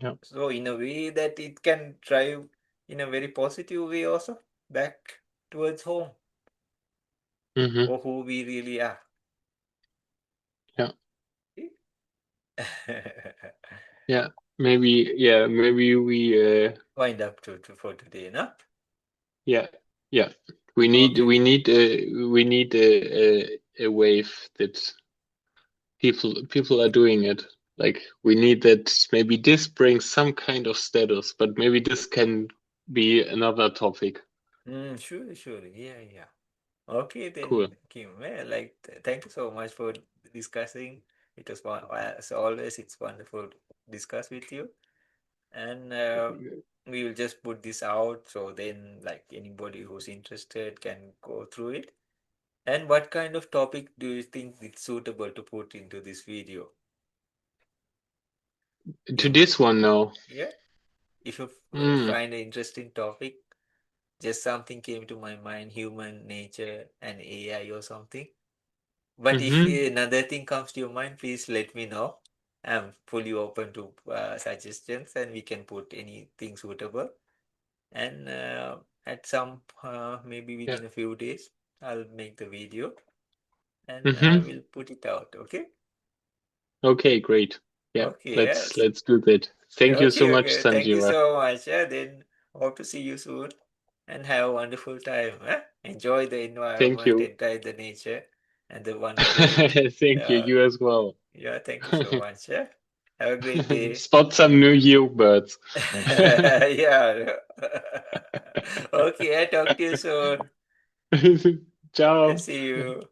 Yeah. So in a way that it can drive in a very positive way also back towards home Mm-hmm. or who we really are. Yeah. Yeah. Maybe. Yeah. Maybe we. Wind up to for today, no? Yeah. Yeah. We need. Okay. We need. We need a wave that people are doing it. Like we need that. Maybe this brings some kind of status, but maybe this can be another topic. Sure, sure. Yeah, yeah. Okay then, Cool. Kim. Well, like, thank you so much for discussing. It was as always, it's wonderful to discuss with you. And we will just put this out so then, like, anybody who's interested can go through it. And what kind of topic do you think it's suitable to put into this video, To Kim? this one now. Yeah. If you Hmm. find an interesting topic, just something came to my mind, human nature and AI or something. But if Mm-hmm. another thing comes to your mind, please let me know. I'm fully open to suggestions, and we can put anything suitable. And at some maybe Yeah. within a few days, I'll make the video and Mm-hmm. we'll put it out. Okay. Okay, great. Yeah, Okay. let's Yes. let's do that. Thank you so Okay. much, Okay. Thank you Sanjiva. so much. Then hope to see you soon and have a wonderful time. Enjoy the Thank environment, you. enjoy the nature and the wonderful. Thank you. Uh, You as well. yeah. Thank you so much. Have a great day. Spot some new year birds. Yeah. Okay. I talk to you soon. Ciao. See you.